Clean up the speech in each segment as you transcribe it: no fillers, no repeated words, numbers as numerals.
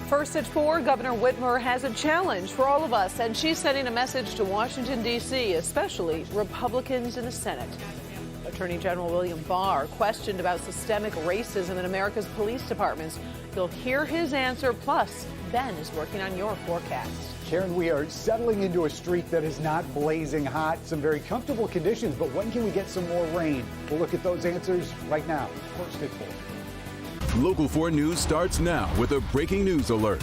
First at 4, Governor Whitmer has a challenge for all of us, and she's sending a message to Washington, D.C., especially Republicans in the Senate. Attorney General William Barr questioned about systemic racism in America's police departments. You'll hear his answer, plus Ben is working on your forecast. Karen, we are settling into a streak that is not blazing hot. Some very comfortable conditions, but when can we get some more rain? We'll look at those answers right now. First at 4. Local 4 News starts now with a breaking news alert.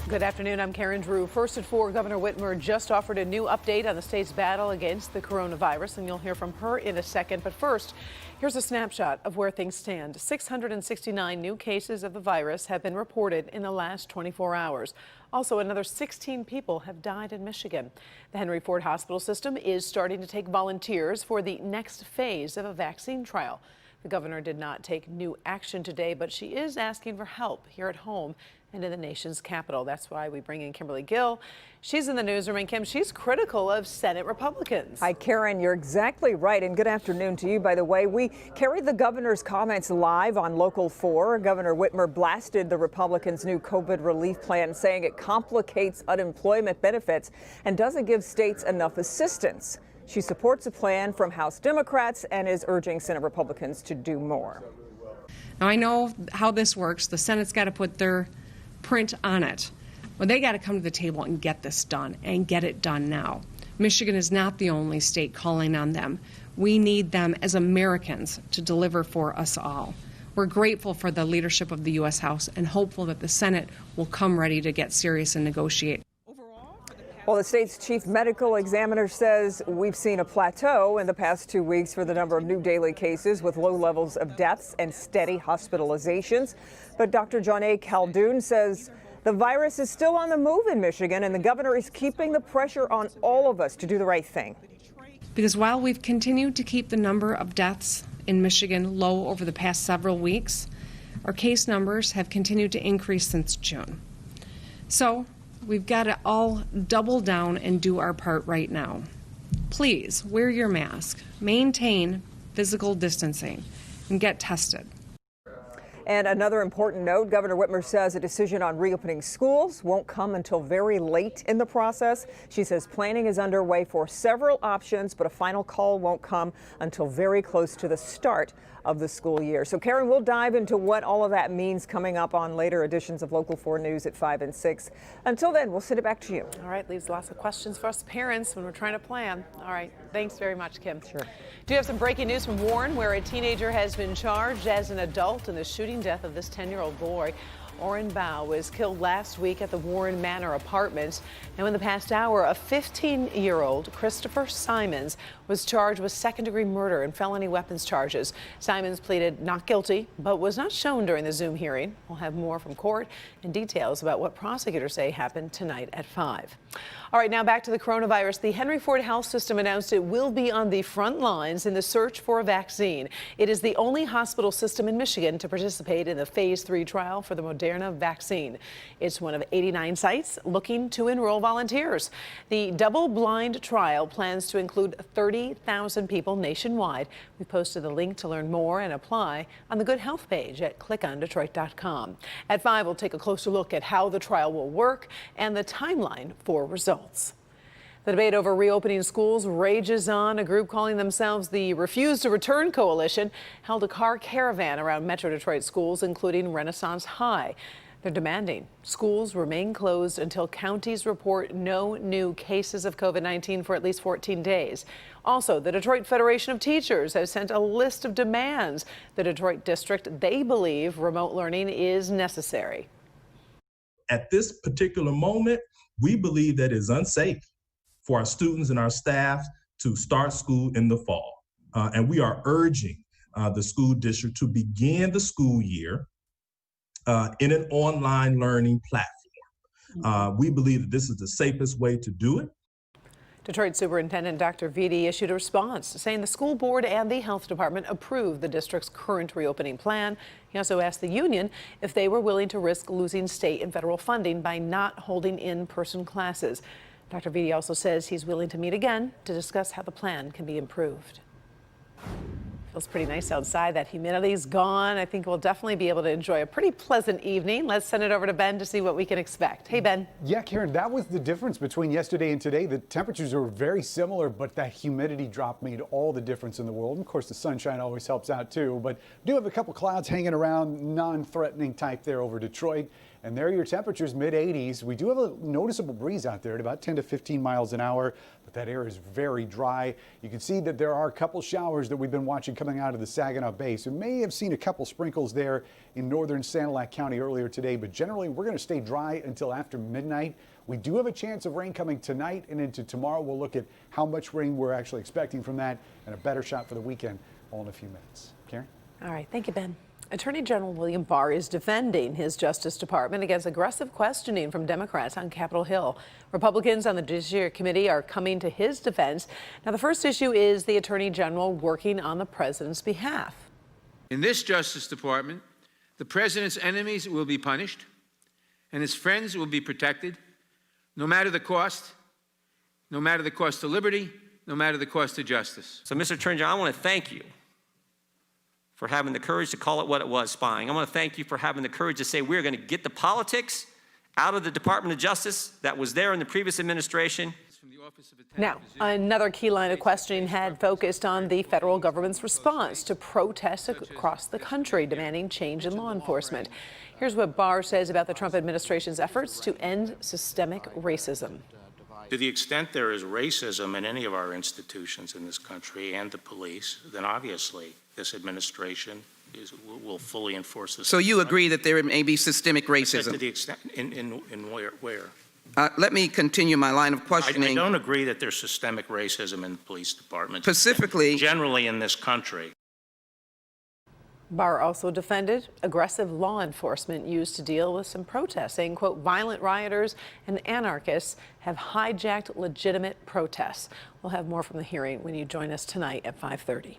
Good afternoon. I'm Karen Drew. First at 4, Governor Whitmer just offered a new update on the state's battle against the coronavirus, and you'll hear from her in a second. But first, here's a snapshot of where things stand. 669 new cases of the virus have been reported in the last 24 hours. Also, another 16 people have died in Michigan. The Henry Ford Hospital System is starting to take volunteers for the next phase of a vaccine trial. The governor did not take new action today, but she is asking for help here at home and in the nation's capital. That's why we bring in Kimberly Gill. She's in the newsroom, and Kim, she's critical of Senate Republicans. Hi, Karen, you're exactly right, and good afternoon to you, by the way. We carried the governor's comments live on Local 4. Governor Whitmer blasted the Republicans' new COVID relief plan, saying it complicates unemployment benefits and doesn't give states enough assistance. She supports a plan from House Democrats and is urging Senate Republicans to do more. Now, I know how this works. The Senate's got to put their print on it. Well, they got to come to the table and get this done, and get it done now. Michigan is not the only state calling on them. We need them as Americans to deliver for us all. We're grateful for the leadership of the U.S. House and hopeful that the Senate will come ready to get serious and negotiate. Well, the state's chief medical examiner says we've seen a plateau in the past 2 weeks for the number of new daily cases, with low levels of deaths and steady hospitalizations. But Dr. John A. Caldoun says the virus is still on the move in Michigan, and the governor is keeping the pressure on all of us to do the right thing. Because while we've continued to keep the number of deaths in Michigan low over the past several weeks, our case numbers have continued to increase since June. So we've got to all double down and do our part right now. Please wear your mask, maintain physical distancing, and get tested. And another important note, Governor Whitmer says a decision on reopening schools won't come until very late in the process. She says planning is underway for several options, but a final call won't come until very close to the start of the school year. So, Karen, we'll dive into what all of that means coming up on later editions of Local 4 News at 5 and 6. Until then, we'll send it back to you. All right, leaves lots of questions for us parents when we're trying to plan. All right, thanks very much, Kim. Sure. Do you have some breaking news from Warren, where a teenager has been charged as an adult in the shooting death of this 10-year-old boy? Orrin Bow was killed last week at the Warren Manor Apartments. And in the past hour, a 15-year-old, Christopher Simons, was charged with second-degree murder and felony weapons charges. Simons pleaded not guilty, but was not shown during the Zoom hearing. We'll have more from court and details about what prosecutors say happened tonight at 5. All right, now back to the coronavirus. The Henry Ford Health System announced it will be on the front lines in the search for a vaccine. It is the only hospital system in Michigan to participate in the phase 3 trial for the Moderna vaccine. It's one of 89 sites looking to enroll volunteers. The double-blind trial plans to include 30,000 people nationwide. We posted the link to learn more and apply on the Good Health page at clickondetroit.com. At 5, we'll take a closer look at how the trial will work and the timeline for results. The debate over reopening schools rages on. A group calling themselves the Refuse to Return Coalition held a car caravan around Metro Detroit schools, including Renaissance High. They're demanding schools remain closed until counties report no new cases of COVID-19 for at least 14 days. Also, the Detroit Federation of Teachers has sent a list of demands. The Detroit district, they believe remote learning is necessary. At this particular moment, we believe that it's unsafe for our students and our staff to start school in the fall. And we are urging the school district to begin the school year in an online learning platform. We believe that this is the safest way to do it. Detroit Superintendent Dr. Vitti issued a response saying the school board and the health department approved the district's current reopening plan. He also asked the union if they were willing to risk losing state and federal funding by not holding in-person classes. Dr. Vitti also says he's willing to meet again to discuss how the plan can be improved. Feels pretty nice outside. That humidity's gone. I think we'll definitely be able to enjoy a pretty pleasant evening. Let's send it over to Ben to see what we can expect. Hey, Ben. Yeah, Karen, that was the difference between yesterday and today. The temperatures were very similar, but that humidity drop made all the difference in the world. And of course, the sunshine always helps out too. But we do have a couple clouds hanging around, non-threatening type there over Detroit. And there are your temperatures, mid-80s. We do have a noticeable breeze out there at about 10 to 15 miles an hour, but that air is very dry. You can see that there are a couple showers that we've been watching coming out of the Saginaw Bay. So we may have seen a couple sprinkles there in northern Sanilac County earlier today, but generally we're going to stay dry until after midnight. We do have a chance of rain coming tonight and into tomorrow. We'll look at how much rain we're actually expecting from that and a better shot for the weekend all in a few minutes. Karen? All right. Thank you, Ben. Attorney General William Barr is defending his Justice Department against aggressive questioning from Democrats on Capitol Hill. Republicans on the Judiciary Committee are coming to his defense. Now, the first issue is the Attorney General working on the president's behalf. In this Justice Department, the president's enemies will be punished and his friends will be protected, no matter the cost to liberty, no matter the cost to justice. So, Mr. Attorney General, I want to thank you for having the courage to call it what it was, spying. I want to thank you for having the courage to say we're going to get the politics out of the Department of Justice that was there in the previous administration. Now, another key line of questioning had focused on the federal government's response to protests across the country demanding change in law enforcement. Here's what Barr says about the Trump administration's efforts to end systemic racism. To the extent there is racism in any of our institutions in this country and the police, then obviously this administration will fully enforce this. So you agree that there may be systemic racism? To the extent, in where? Let me continue my line of questioning. I don't agree that there's systemic racism in the police department. Specifically, generally in this country. Barr also defended aggressive law enforcement used to deal with some protests, saying, quote, violent rioters and anarchists have hijacked legitimate protests. We'll have more from the hearing when you join us tonight at 5:30.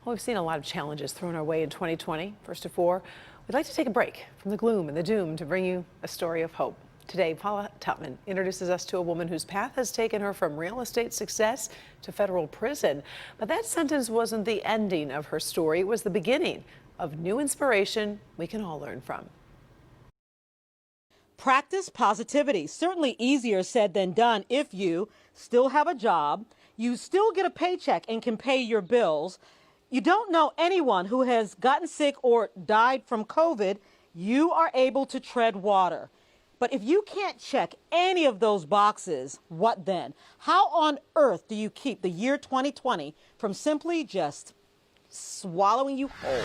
Well, we've seen a lot of challenges thrown our way in 2020. First of all, we'd like to take a break from the gloom and the doom to bring you a story of hope. Today, Paula Tutman introduces us to a woman whose path has taken her from real estate success to federal prison. But that sentence wasn't the ending of her story. It was the beginning of new inspiration we can all learn from. Practice positivity. Certainly easier said than done if you still have a job, you still get a paycheck and can pay your bills. You don't know anyone who has gotten sick or died from COVID, you are able to tread water. But if you can't check any of those boxes, what then? How on earth do you keep the year 2020 from simply just swallowing you whole?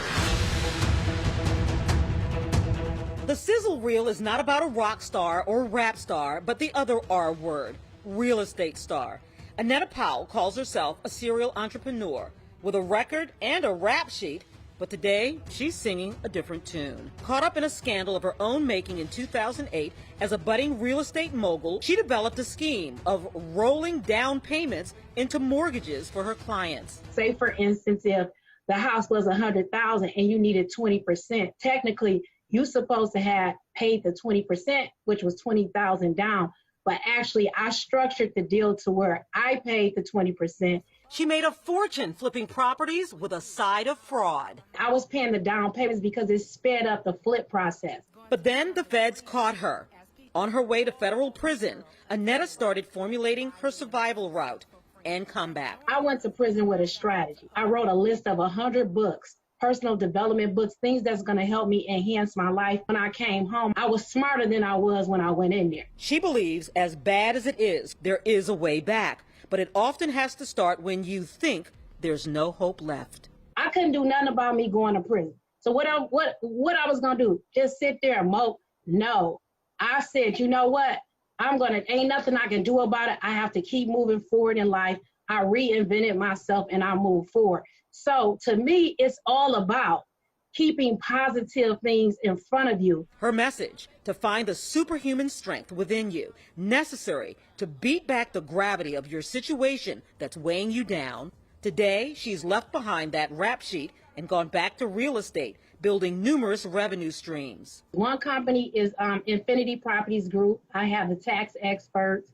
The sizzle reel is not about a rock star or rap star, but the other R word, real estate star. Annetta Powell calls herself a serial entrepreneur with a record and a rap sheet. But today, she's singing a different tune. Caught up in a scandal of her own making in 2008 as a budding real estate mogul, she developed a scheme of rolling down payments into mortgages for her clients. Say, for instance, if the house was $100,000 and you needed 20%, technically, you're supposed to have paid the 20%, which was $20,000 down. But actually, I structured the deal to where I paid the 20%. She made a fortune flipping properties with a side of fraud. I was paying the down payments because it sped up the flip process. But then the feds caught her. On her way to federal prison, Annetta started formulating her survival route and comeback. I went to prison with a strategy. I wrote a list of 100 books, personal development books, things that's going to help me enhance my life. When I came home, I was smarter than I was when I went in there. She believes as bad as it is, there is a way back. But it often has to start when you think there's no hope left. I couldn't do nothing about me going to prison. So what I was going to do? Just sit there and mope? No. I said, you know what? Ain't nothing I can do about it. I have to keep moving forward in life. I reinvented myself and I moved forward. So to me, it's all about keeping positive things in front of you. Her message, to find the superhuman strength within you necessary to beat back the gravity of your situation that's weighing you down. Today, she's left behind that rap sheet and gone back to real estate, building numerous revenue streams. One company is Infinity Properties Group. I have the tax experts.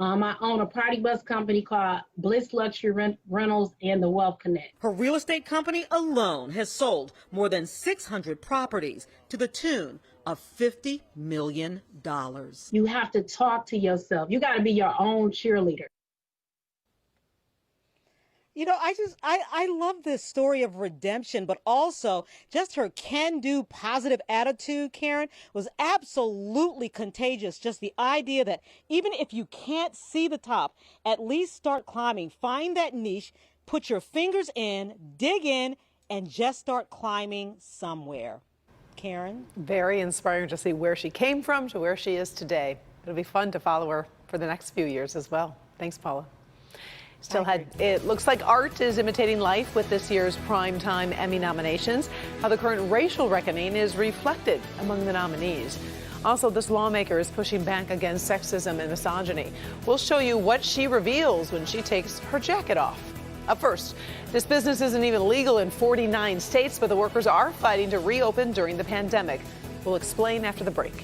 I own a party bus company called Bliss Luxury Rentals and the Wealth Connect. Her real estate company alone has sold more than 600 properties to the tune of $50 million. You have to talk to yourself. You got to be your own cheerleader. You know, I love this story of redemption, but also just her can-do positive attitude, Karen, was absolutely contagious. Just the idea that even if you can't see the top, at least start climbing. Find that niche, put your fingers in, dig in, and just start climbing somewhere. Karen? Very inspiring to see where she came from to where she is today. It'll be fun to follow her for the next few years as well. Thanks, Paula. It looks like art is imitating life with this year's Primetime Emmy nominations. How the current racial reckoning is reflected among the nominees. Also, this lawmaker is pushing back against sexism and misogyny. We'll show you what she reveals when she takes her jacket off. Up first, this business isn't even legal in 49 states, but the workers are fighting to reopen during the pandemic. We'll explain after the break.